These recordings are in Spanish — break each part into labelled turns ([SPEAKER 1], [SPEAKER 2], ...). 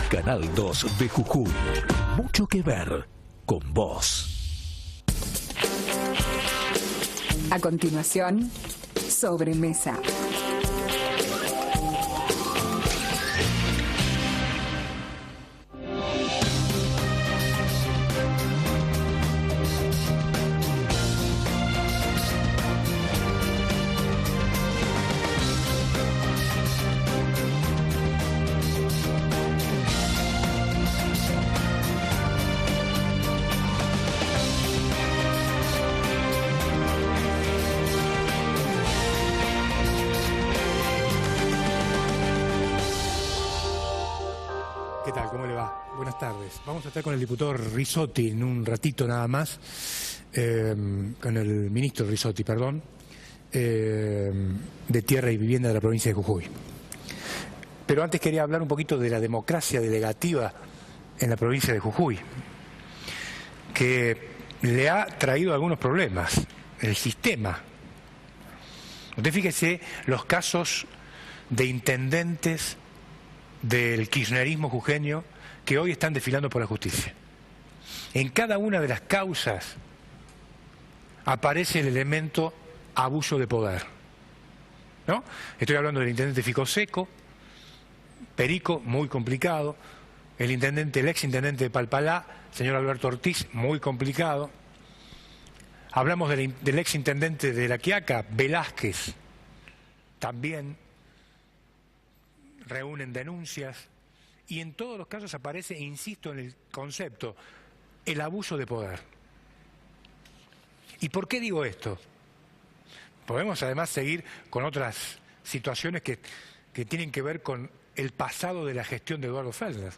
[SPEAKER 1] Canal 2 de Jujuy. Mucho que ver con vos.
[SPEAKER 2] A continuación, Sobremesa.
[SPEAKER 3] ¿Qué tal? ¿Cómo le va? Buenas tardes. Vamos a estar con el diputado Rizzotti en un ratito nada más, con el ministro Rizzotti, perdón, de Tierra y Vivienda de la provincia de Jujuy. Pero antes quería hablar un poquito de la democracia delegativa en la provincia de Jujuy, que le ha traído algunos problemas, el sistema. Usted fíjese los casos de intendentes del kirchnerismo jujeño que hoy están desfilando por la justicia. En cada una de las causas aparece el elemento abuso de poder, ¿no? Estoy hablando del intendente Ficoseco, Perico, muy complicado, el ex intendente de Palpalá, señor Alberto Ortiz, muy complicado. Hablamos del ex intendente de La Quiaca, Velázquez, también reúnen denuncias, y en todos los casos aparece, insisto en el concepto, el abuso de poder. ¿Y por qué digo esto? Podemos además seguir con otras situaciones que tienen que ver con el pasado de la gestión de Eduardo Fellner.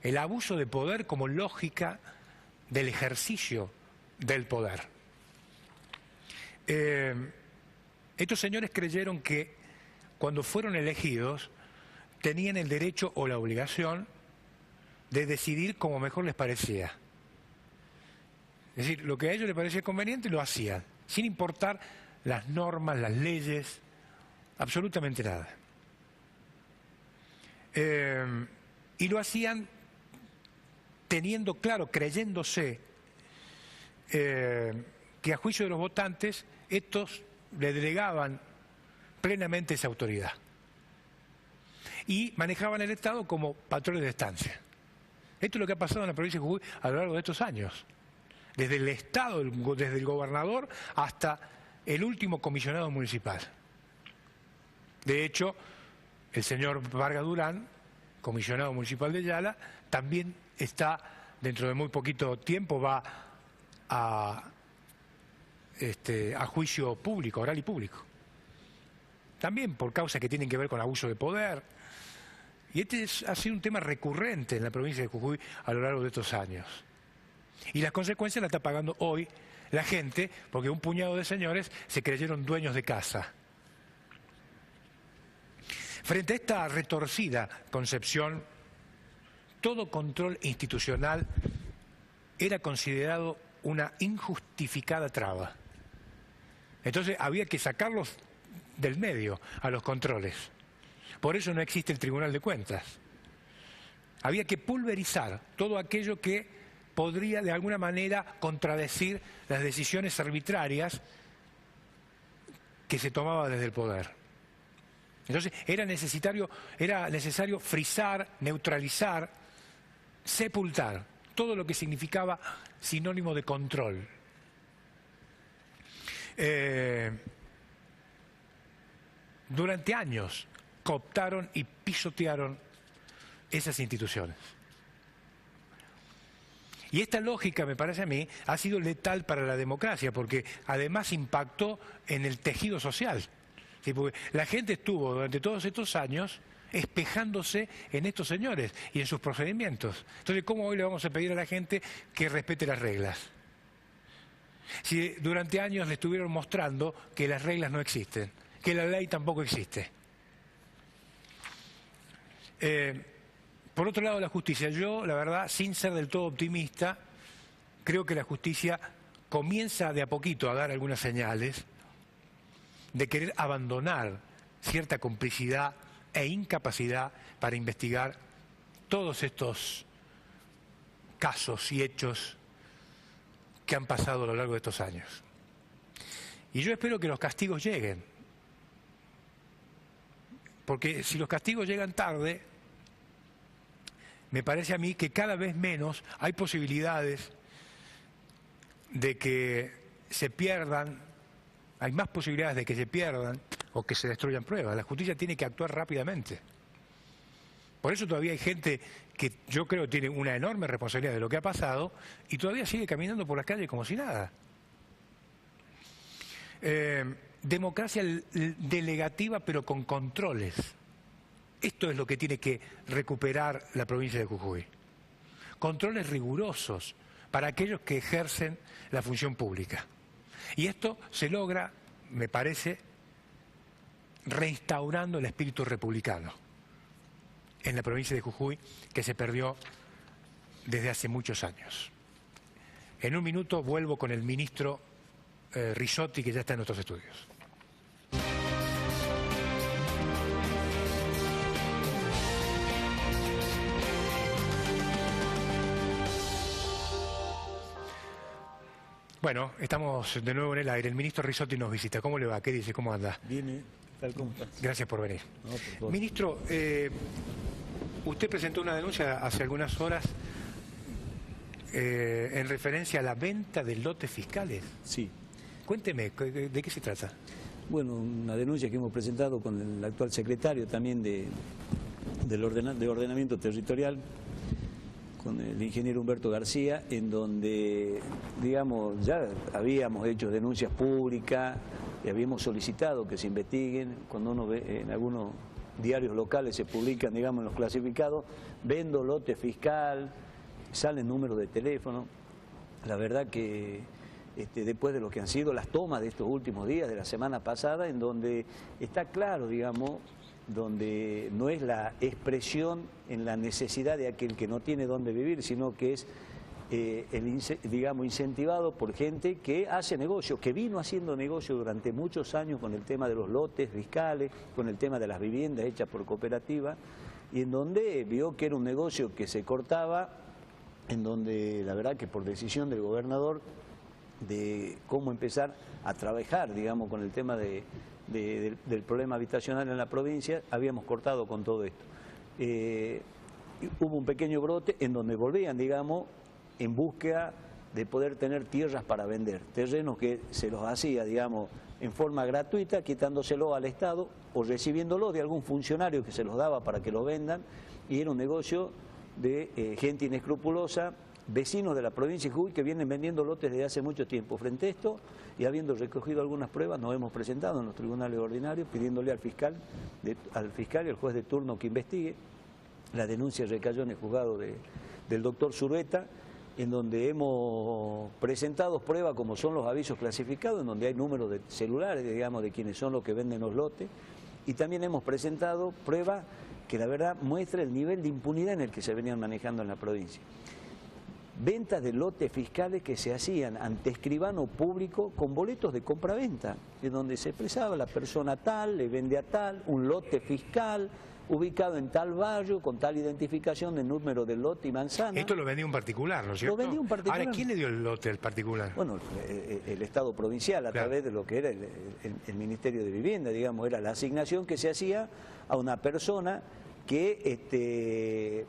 [SPEAKER 3] El abuso de poder como lógica del ejercicio del poder. Estos señores creyeron que cuando fueron elegidos, tenían el derecho o la obligación de decidir como mejor les parecía. Es decir, lo que a ellos les parecía conveniente lo hacían, sin importar las normas, las leyes, absolutamente nada. Y lo hacían teniendo claro, creyéndose que a juicio de los votantes, estos le delegaban plenamente esa autoridad y manejaban el Estado como patrones de estancia. Esto es lo que ha pasado en la provincia de Jujuy a lo largo de estos años, desde el Estado, desde el gobernador hasta el último comisionado municipal. De hecho, el señor Vargas Durán, comisionado municipal de Yala, también está, dentro de muy poquito tiempo, va a juicio público, oral y público. También por causas que tienen que ver con abuso de poder. Y ha sido un tema recurrente en la provincia de Jujuy a lo largo de estos años. Y las consecuencias las está pagando hoy la gente, porque un puñado de señores se creyeron dueños de casa. Frente a esta retorcida concepción, todo control institucional era considerado una injustificada traba. Entonces había que sacarlos del medio a los controles. Por eso no existe el Tribunal de Cuentas. Había que pulverizar todo aquello que podría de alguna manera contradecir las decisiones arbitrarias que se tomaban desde el poder. Entonces era necesario frizar, neutralizar, sepultar todo lo que significaba sinónimo de control. Durante años cooptaron y pisotearon esas instituciones. Y esta lógica, me parece a mí, ha sido letal para la democracia, porque además impactó en el tejido social. ¿Sí? Porque la gente estuvo durante todos estos años espejándose en estos señores y en sus procedimientos. Entonces, ¿cómo hoy le vamos a pedir a la gente que respete las reglas? Si durante años le estuvieron mostrando que las reglas no existen, que la ley tampoco existe. Por otro lado, la justicia. Yo, la verdad, sin ser del todo optimista, creo que la justicia comienza de a poquito a dar algunas señales de querer abandonar cierta complicidad e incapacidad para investigar todos estos casos y hechos que han pasado a lo largo de estos años. Y yo espero que los castigos lleguen, porque si los castigos llegan tarde, me parece a mí que cada vez menos hay posibilidades de que se pierdan, hay más posibilidades de que se pierdan o que se destruyan pruebas. La justicia tiene que actuar rápidamente. Por eso todavía hay gente que yo creo tiene una enorme responsabilidad de lo que ha pasado y todavía sigue caminando por las calles como si nada. Democracia delegativa pero con controles. Esto es lo que tiene que recuperar la provincia de Jujuy. Controles rigurosos para aquellos que ejercen la función pública. Y esto se logra, me parece, reinstaurando el espíritu republicano en la provincia de Jujuy, que se perdió desde hace muchos años. En un minuto vuelvo con el ministro Risotti, que ya está en nuestros estudios. Bueno, estamos de nuevo en el aire. El ministro Risotti nos visita. ¿Cómo le va? ¿Qué dice? ¿Cómo anda?
[SPEAKER 4] Bien, tal como está.
[SPEAKER 3] Gracias por venir.
[SPEAKER 4] No, por favor.
[SPEAKER 3] Ministro, usted presentó una denuncia hace algunas horas en referencia a la venta de lotes fiscales.
[SPEAKER 4] Sí.
[SPEAKER 3] Cuénteme, ¿de qué se trata?
[SPEAKER 4] Bueno, una denuncia que hemos presentado con el actual secretario también de Ordenamiento Territorial, con el ingeniero Humberto García, en donde, digamos, ya habíamos hecho denuncias públicas y habíamos solicitado que se investiguen. Cuando uno ve en algunos diarios locales se publican, digamos, en los clasificados, vendo lote fiscal, salen números de teléfono. La verdad que después de lo que han sido las tomas de estos últimos días, de la semana pasada, en donde está claro, digamos, donde no es la expresión en la necesidad de aquel que no tiene dónde vivir, sino que es, digamos, incentivado por gente que hace negocio, que vino haciendo negocio durante muchos años con el tema de los lotes fiscales, con el tema de las viviendas hechas por cooperativa, y en donde vio que era un negocio que se cortaba, en donde la verdad que por decisión del gobernador de cómo empezar a trabajar, digamos, con el tema del problema habitacional en la provincia, habíamos cortado con todo esto. Hubo un pequeño brote en donde volvían, digamos, en búsqueda de poder tener tierras para vender, terrenos que se los hacía, digamos, en forma gratuita, quitándoselo al Estado o recibiéndolo de algún funcionario que se los daba para que lo vendan, y era un negocio de gente inescrupulosa, vecinos de la provincia de Jujuy que vienen vendiendo lotes desde hace mucho tiempo. Frente a esto, y habiendo recogido algunas pruebas, nos hemos presentado en los tribunales ordinarios pidiéndole al fiscal y al juez de turno que investigue. La denuncia recayó en el juzgado del doctor Zureta, en donde hemos presentado pruebas como son los avisos clasificados, en donde hay números de celulares, digamos, de quienes son los que venden los lotes, y también hemos presentado pruebas que la verdad muestra el nivel de impunidad en el que se venían manejando en la provincia. Ventas de lotes fiscales que se hacían ante escribano público con boletos de compra-venta, en donde se expresaba la persona tal, le vende a tal, un lote fiscal, ubicado en tal barrio, con tal identificación de número del lote y manzana.
[SPEAKER 3] Esto lo vendía un particular, ¿no es cierto?
[SPEAKER 4] Lo vendía un particular.
[SPEAKER 3] Ahora, ¿quién le dio el lote al particular?
[SPEAKER 4] Bueno, el Estado provincial, a través de lo que era el Ministerio de Vivienda, digamos, era la asignación que se hacía a una persona que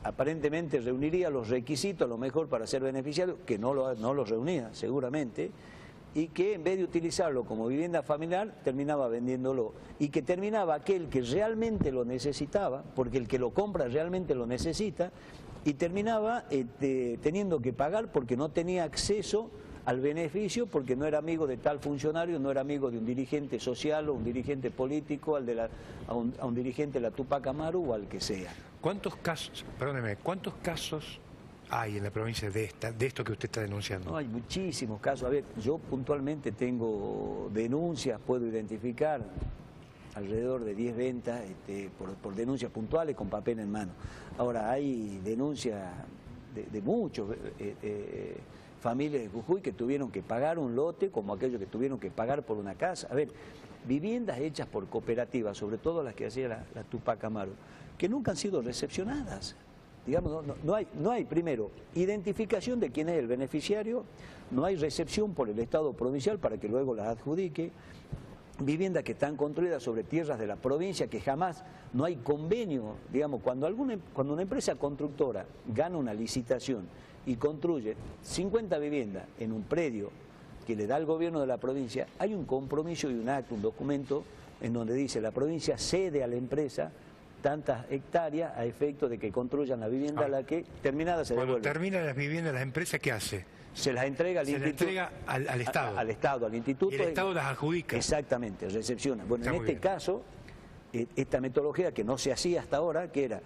[SPEAKER 4] aparentemente reuniría los requisitos a lo mejor para ser beneficiario, que no los reunía seguramente, y que en vez de utilizarlo como vivienda familiar terminaba vendiéndolo, y que terminaba aquel que realmente lo necesitaba, porque el que lo compra realmente lo necesita, y terminaba teniendo que pagar porque no tenía acceso al beneficio, porque no era amigo de tal funcionario, no era amigo de un dirigente social o un dirigente político, a un dirigente de la Tupac Amaru o al que sea.
[SPEAKER 3] ¿Cuántos casos hay en la provincia de esto que usted está denunciando?
[SPEAKER 4] No, hay muchísimos casos. A ver, yo puntualmente tengo denuncias, puedo identificar alrededor de 10 ventas por denuncias puntuales con papel en mano. Ahora, hay denuncias de muchos familias de Jujuy que tuvieron que pagar un lote, como aquellos que tuvieron que pagar por una casa. A ver, viviendas hechas por cooperativas, sobre todo las que hacía la Tupac Amaru, que nunca han sido recepcionadas. Digamos, no hay, primero, identificación de quién es el beneficiario, no hay recepción por el Estado provincial para que luego las adjudique, viviendas que están construidas sobre tierras de la provincia, que jamás, no hay convenio, digamos, cuando una empresa constructora gana una licitación y construye 50 viviendas en un predio que le da al gobierno de la provincia, hay un compromiso y un acto, un documento, en donde dice la provincia cede a la empresa tantas hectáreas a efecto de que construyan la vivienda a la que terminada se devuelve.
[SPEAKER 3] Cuando terminan las viviendas, ¿la empresa qué hace?
[SPEAKER 4] Se las entrega al instituto.
[SPEAKER 3] Se las entrega al Estado.
[SPEAKER 4] Al Estado, al instituto.
[SPEAKER 3] Y el Estado las adjudica.
[SPEAKER 4] Exactamente, recepciona. Bueno,
[SPEAKER 3] Está
[SPEAKER 4] en este caso, esta metodología que no se hacía hasta ahora, que era,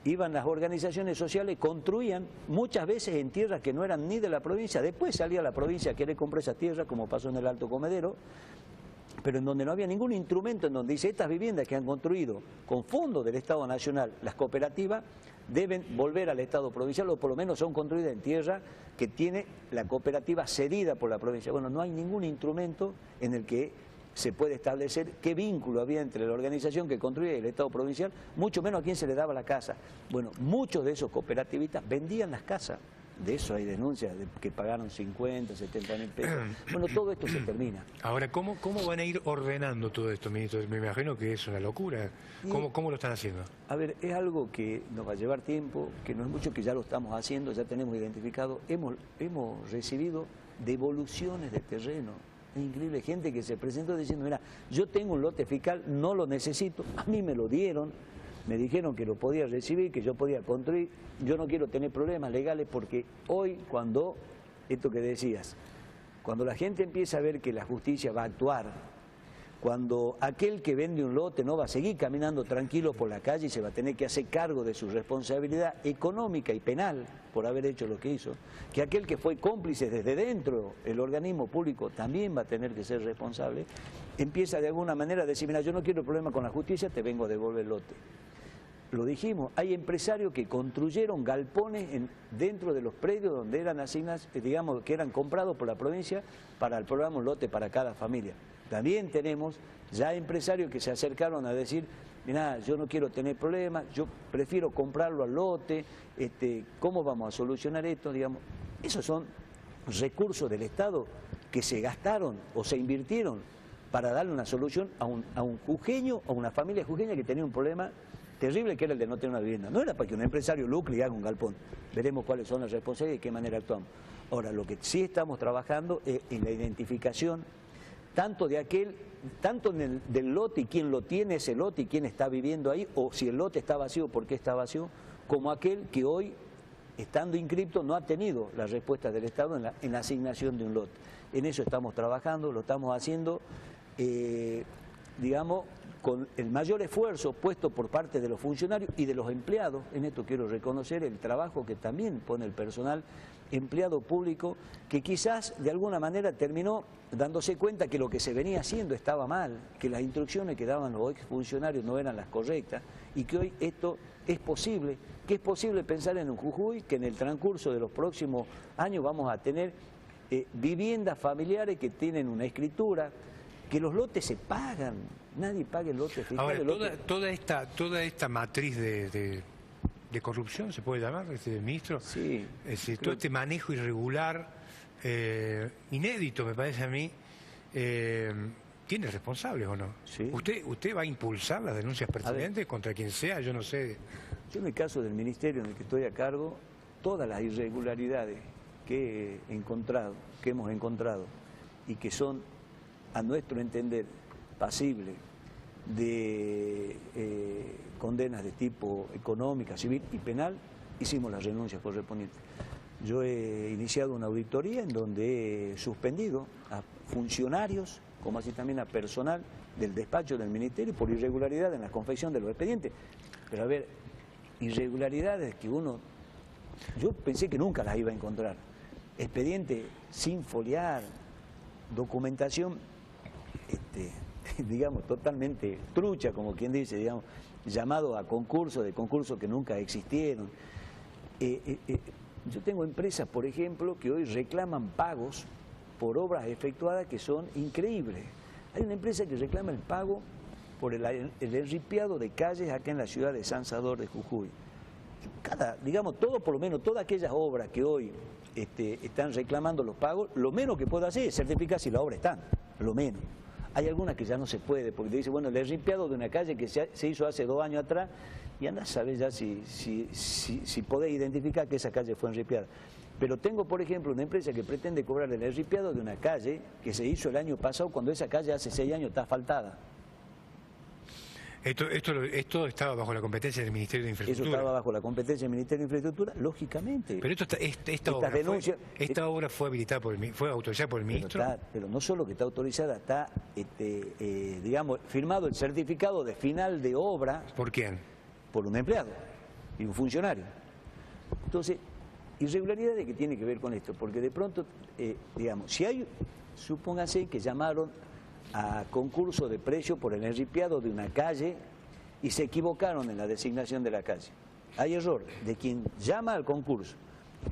[SPEAKER 4] iban las organizaciones sociales, construían muchas veces en tierras que no eran ni de la provincia, después salía la provincia a querer comprar esa tierra, como pasó en el Alto Comedero, pero en donde no había ningún instrumento, en donde dice estas viviendas que han construido con fondos del Estado Nacional, las cooperativas, deben volver al Estado provincial, o por lo menos son construidas en tierra que tiene la cooperativa cedida por la provincia. Bueno, no hay ningún instrumento en el que se puede establecer qué vínculo había entre la organización que construía y el Estado provincial, mucho menos a quién se le daba la casa. Bueno, muchos de esos cooperativistas vendían las casas. De eso hay denuncias de que pagaron 50, 70 mil pesos. Bueno, todo esto se termina.
[SPEAKER 3] Ahora, ¿cómo van a ir ordenando todo esto, ministro? Me imagino que es una locura. ¿Cómo lo están haciendo? A ver, es algo que nos va a llevar tiempo, que no es mucho, que ya lo estamos haciendo, ya tenemos identificado. Hemos recibido devoluciones de terreno. Es increíble, gente que se presentó diciendo, mira, yo tengo un lote fiscal, no lo necesito, a mí me lo dieron. Me dijeron que lo podía recibir, que yo podía construir. Yo no quiero tener problemas legales porque hoy, cuando, esto que decías, cuando la gente empieza a ver que la justicia va a actuar, cuando aquel que vende un lote no va a seguir caminando tranquilo por la calle y se va a tener que hacer cargo de su responsabilidad económica y penal por haber hecho lo que hizo, que aquel que fue cómplice desde dentro, el organismo público, también va a tener que ser responsable, empieza de alguna manera a decir, mira, yo no quiero problema con la justicia, te vengo a devolver el lote. Lo dijimos, hay empresarios que construyeron galpones dentro de los predios donde eran asignados, digamos, que eran comprados por la provincia para el programa Un Lote para Cada Familia. También tenemos ya empresarios que se acercaron a decir, mira, yo no quiero tener problemas, yo prefiero comprarlo al lote, ¿cómo vamos a solucionar esto? Digamos, esos son recursos del Estado que se gastaron o se invirtieron para darle una solución a un jujeño, a una familia jujeña que tenía un problema terrible, que era el de no tener una vivienda. No era para que un empresario lucre y haga un galpón. Veremos cuáles son las responsabilidades y de qué manera actuamos. Ahora, lo que sí estamos trabajando es en la identificación tanto del lote y quién lo tiene ese lote y quién está viviendo ahí, o si el lote está vacío, por qué está vacío, como aquel que hoy, estando inscripto, no ha tenido la respuesta del Estado en la asignación de un lote. En eso estamos trabajando, lo estamos haciendo, digamos, con el mayor esfuerzo puesto por parte de los funcionarios y de los empleados. En esto quiero reconocer el trabajo que también pone el personal empleado público, que quizás de alguna manera terminó dándose cuenta que lo que se venía haciendo estaba mal, que las instrucciones que daban los exfuncionarios no eran las correctas, y que hoy esto es posible, que es posible pensar en un Jujuy, que en el transcurso de los próximos años vamos a tener viviendas familiares que tienen una escritura, que los lotes se pagan, nadie paga el lote fiscal. Ahora, toda esta matriz de corrupción, ¿se puede llamar, ministro?
[SPEAKER 4] Sí.
[SPEAKER 3] Es decir, todo este manejo irregular, inédito me parece a mí, ¿tiene responsables o no?
[SPEAKER 4] Sí.
[SPEAKER 3] ¿Usted va a impulsar las denuncias pertinentes contra quien sea? Yo no sé.
[SPEAKER 4] Yo en el caso del ministerio en el que estoy a cargo, todas las irregularidades que hemos encontrado y que son, a nuestro entender, pasibles de condenas de tipo económica, civil y penal, hicimos las renuncias correspondientes. Yo he iniciado una auditoría en donde he suspendido a funcionarios, como así también a personal del despacho del ministerio, por irregularidad en la confección de los expedientes. Pero a ver, irregularidades que yo pensé que nunca las iba a encontrar. Expediente sin foliar, documentación, digamos, totalmente trucha, como quien dice, digamos, llamado a concursos, de concursos que nunca existieron. Yo tengo empresas, por ejemplo, que hoy reclaman pagos por obras efectuadas que son increíbles. Hay una empresa que reclama el pago por el enripiado de calles acá en la ciudad de San Salvador de Jujuy. Digamos, por lo menos todas aquellas obras que hoy están reclamando los pagos, lo menos que puedo hacer es certificar si la obra está, lo menos. Hay algunas que ya no se puede, porque te dice, bueno, el enripiado de una calle que se hizo hace 2 años atrás, y anda a saber ya si podés identificar que esa calle fue enripiada. Pero tengo, por ejemplo, una empresa que pretende cobrar el enripiado de una calle que se hizo el año pasado, cuando esa calle hace 6 años está asfaltada.
[SPEAKER 3] Esto estaba bajo la competencia del Ministerio de Infraestructura.
[SPEAKER 4] Eso estaba bajo la competencia del Ministerio de Infraestructura, lógicamente.
[SPEAKER 3] Pero esta obra fue habilitada fue autorizada por el ministro.
[SPEAKER 4] Pero no solo que está autorizada, está, digamos, firmado el certificado de final de obra.
[SPEAKER 3] ¿Por quién?
[SPEAKER 4] Por un empleado y un funcionario. Entonces, irregularidades que tiene que ver con esto, porque de pronto, digamos, si hay, supóngase que llamaron a concurso de precio por el enripiado de una calle y se equivocaron en la designación de la calle. Hay error de quien llama al concurso,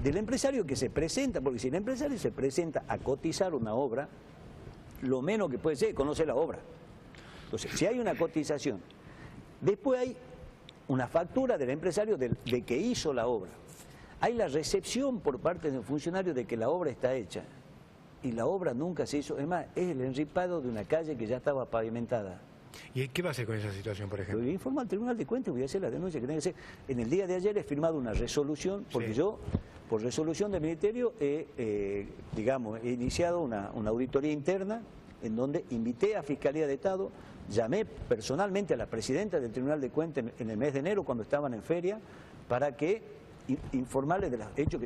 [SPEAKER 4] del empresario que se presenta, porque si el empresario se presenta a cotizar una obra, lo menos que puede ser es conocer la obra. Entonces, si hay una cotización, después hay una factura del empresario de que hizo la obra. Hay la recepción por parte del funcionario de que la obra está hecha. Y la obra nunca se hizo. Es más, es el enripado de una calle que ya estaba pavimentada.
[SPEAKER 3] ¿Y qué va a hacer con esa situación, por ejemplo?
[SPEAKER 4] Lo informo al Tribunal de Cuentas, voy a hacer la denuncia que tiene que hacer. En el día de ayer he firmado una resolución, porque yo, por resolución del Ministerio, he iniciado una auditoría interna en donde invité a Fiscalía de Estado, llamé personalmente a la presidenta del Tribunal de Cuentas en el mes de enero, cuando estaban en feria, para que informarles de los hechos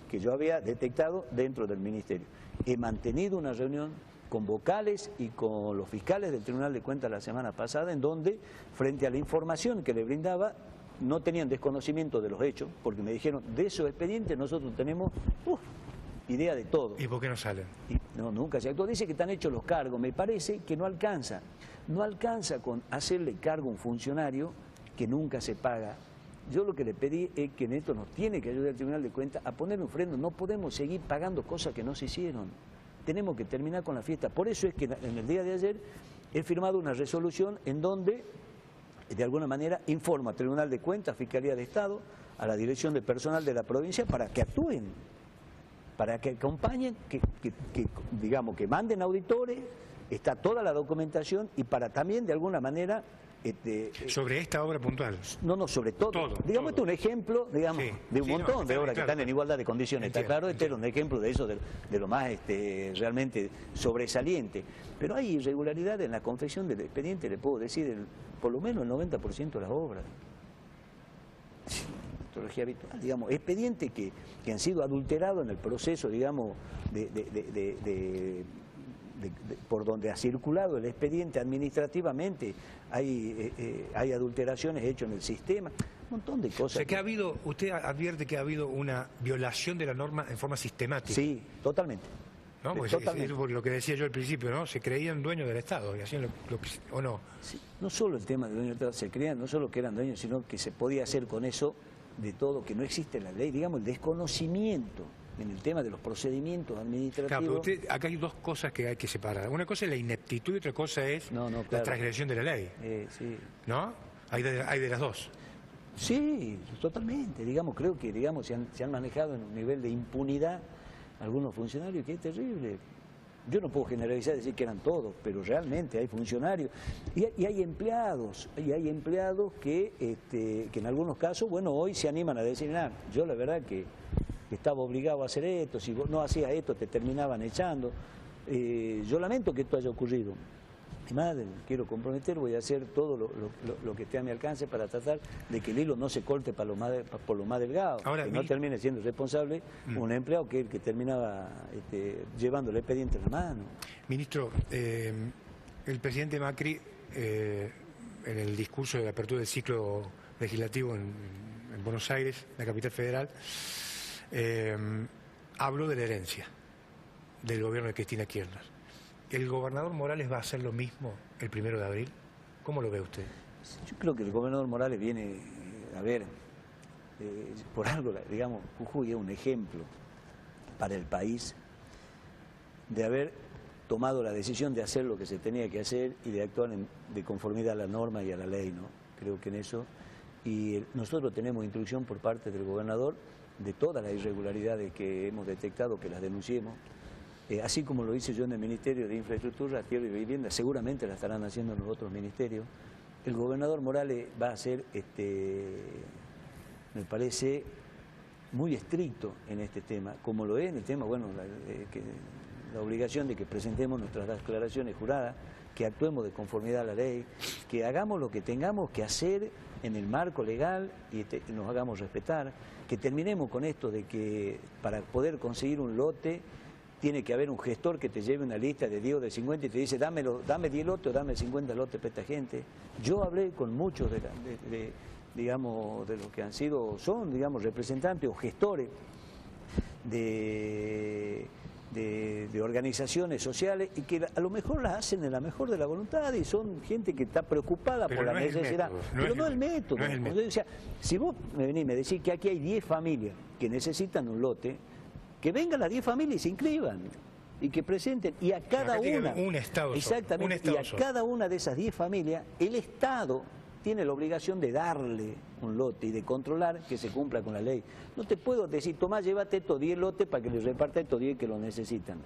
[SPEAKER 4] que yo había detectado dentro del Ministerio. He mantenido una reunión con vocales y con los fiscales del Tribunal de Cuentas la semana pasada, en donde, frente a la información que le brindaba, no tenían desconocimiento de los hechos, porque me dijeron, de esos expedientes nosotros tenemos idea de todo.
[SPEAKER 3] ¿Y por qué no salen?
[SPEAKER 4] No, nunca se actuó. Dice que están hechos los cargos. Me parece que no alcanza. No alcanza con hacerle cargo a un funcionario que nunca se paga. Yo lo que le pedí es que en esto nos tiene que ayudar el Tribunal de Cuentas a poner un freno. No podemos seguir pagando cosas que no se hicieron. Tenemos que terminar con la fiesta. Por eso es que en el día de ayer he firmado una resolución en donde, de alguna manera, informo al Tribunal de Cuentas, Fiscalía de Estado, a la Dirección de Personal de la provincia para que actúen, para que acompañen, digamos, que manden auditores, está toda la documentación y para también, de alguna manera...
[SPEAKER 3] ¿Sobre esta obra puntual?
[SPEAKER 4] No, sobre todo. Digamos, este es un ejemplo, digamos, de un montón de obras que están en igualdad de condiciones. Está claro, este era un ejemplo de eso, de lo más realmente sobresaliente. Pero hay irregularidades en la confección del expediente, le puedo decir, por lo menos el 90% de las obras. Metodología habitual, digamos, expedientes que han sido adulterados en el proceso, digamos, por donde ha circulado el expediente administrativamente, hay adulteraciones hechas en el sistema, un montón de cosas.
[SPEAKER 3] O sea, que usted advierte que ha habido una violación de la norma en forma sistemática.
[SPEAKER 4] Sí, totalmente.
[SPEAKER 3] ¿No? Porque es lo que decía yo al principio, ¿no? Se creían dueños del Estado y hacían lo que, ¿o no?
[SPEAKER 4] Sí, no solo el tema de dueños del Estado, se creían no solo que eran dueños, sino que se podía hacer con eso de todo, que no existe en la ley, digamos, el desconocimiento en el tema de los procedimientos administrativos.
[SPEAKER 3] Claro, pero acá hay dos cosas que hay que separar. Una cosa es la ineptitud y otra cosa es la transgresión de la ley.
[SPEAKER 4] Sí.
[SPEAKER 3] ¿No? Hay de las dos.
[SPEAKER 4] Sí, totalmente. Digamos, creo que se han manejado en un nivel de impunidad algunos funcionarios que es terrible. Yo no puedo generalizar y decir que eran todos, pero realmente hay funcionarios y hay empleados, que en algunos casos, bueno, hoy se animan a designar. Yo la verdad que estaba obligado a hacer esto, si vos no hacías esto te terminaban echando. Yo lamento que esto haya ocurrido. Mi madre, quiero comprometer, voy a hacer todo lo que esté a mi alcance para tratar de que el hilo no se corte por lo más delgado. Ahora, que no termine siendo responsable un empleado que terminaba llevando el expediente en la mano.
[SPEAKER 3] Ministro, el presidente Macri, en el discurso de apertura del ciclo legislativo en Buenos Aires, la capital federal, habló de la herencia del gobierno de Cristina Kirchner. ¿El gobernador Morales va a hacer lo mismo el 1 de abril? ¿Cómo lo ve usted?
[SPEAKER 4] Yo creo que el gobernador Morales viene, por algo, digamos, Jujuy es un ejemplo para el país de haber tomado la decisión de hacer lo que se tenía que hacer y de actuar de conformidad a la norma y a la ley, ¿no? Creo que en eso. Y nosotros tenemos instrucción por parte del gobernador de todas las irregularidades que hemos detectado, que las denunciemos. Así como lo hice yo en el Ministerio de Infraestructura, Tierra y Vivienda, seguramente la estarán haciendo en los otros ministerios. El gobernador Morales va a ser, me parece, muy estricto en este tema, como lo es en el tema, bueno, la obligación de que presentemos nuestras declaraciones juradas, que actuemos de conformidad a la ley, que hagamos lo que tengamos que hacer en el marco legal y nos hagamos respetar, que terminemos con esto de que para poder conseguir un lote tiene que haber un gestor que te lleve una lista de 10 o de 50 y te dice dame 10 lotes o dame 50 lotes para esta gente. Yo hablé con muchos digamos, de los que son representantes o gestores de organizaciones sociales y que a lo mejor las hacen en la mejor de la voluntad y son gente que está preocupada por la necesidad. Pero no es el método. O sea, si vos me venís y me decís que aquí hay 10 familias que necesitan un lote, que vengan las 10 familias y se inscriban y que presenten, y a cada una,
[SPEAKER 3] un estado
[SPEAKER 4] exactamente,
[SPEAKER 3] solo,
[SPEAKER 4] y a cada una de esas 10 familias, el Estado tiene la obligación de darle un lote y de controlar que se cumpla con la ley. No te puedo decir, tomá, llévate estos 10 lotes para que les reparta estos 10 que lo necesitan.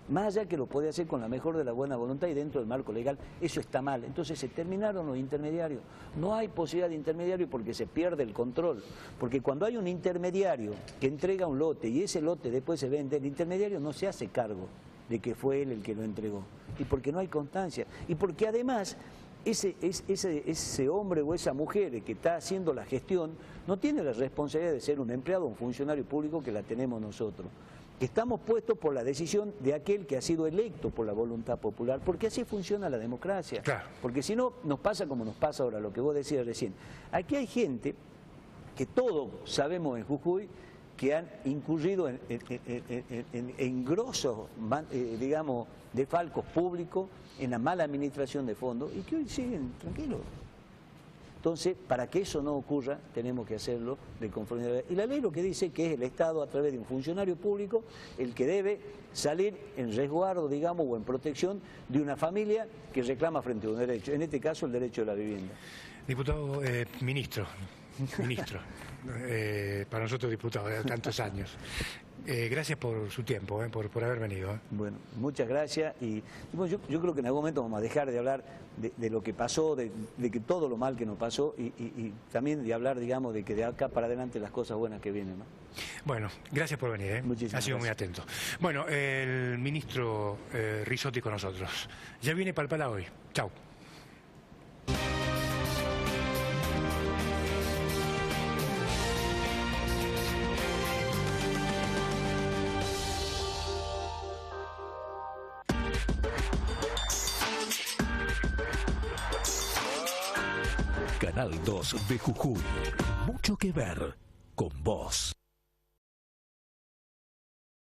[SPEAKER 4] Más allá que lo puede hacer con la mejor de la buena voluntad y dentro del marco legal, eso está mal. Entonces se terminaron los intermediarios. No hay posibilidad de intermediario porque se pierde el control. Porque cuando hay un intermediario que entrega un lote y ese lote después se vende, el intermediario no se hace cargo de que fue él el que lo entregó. Y porque no hay constancia. Y porque además ese hombre o esa mujer que está haciendo la gestión no tiene la responsabilidad de ser un empleado o un funcionario público que la tenemos nosotros. Estamos puestos por la decisión de aquel que ha sido electo por la voluntad popular, porque así funciona la democracia.
[SPEAKER 3] Claro.
[SPEAKER 4] Porque si no, nos pasa como nos pasa ahora, lo que vos decías recién. Aquí hay gente que todos sabemos en Jujuy que han incurrido en grosos, digamos, defalcos públicos, en la mala administración de fondos y que hoy siguen tranquilos. Entonces, para que eso no ocurra, tenemos que hacerlo de conformidad. Y la ley lo que dice que es el Estado, a través de un funcionario público, el que debe salir en resguardo, digamos, o en protección de una familia que reclama frente a un derecho, en este caso el derecho de la vivienda.
[SPEAKER 3] Diputado, ministro, para nosotros diputados de tantos años. Gracias por su tiempo, por haber venido.
[SPEAKER 4] Bueno, muchas gracias y bueno, yo creo que en algún momento vamos a dejar de hablar de lo que pasó, de que todo lo mal que nos pasó y también de hablar, digamos, de que de acá para adelante las cosas buenas que vienen, ¿no?
[SPEAKER 3] Bueno, gracias por venir,
[SPEAKER 4] Muchísimas
[SPEAKER 3] ha sido
[SPEAKER 4] gracias.
[SPEAKER 3] muy atento. Bueno, el ministro Rizzotti con nosotros. Ya viene Palpala hoy. Chau.
[SPEAKER 1] Canal 2 de Jujuy. Mucho que ver con vos.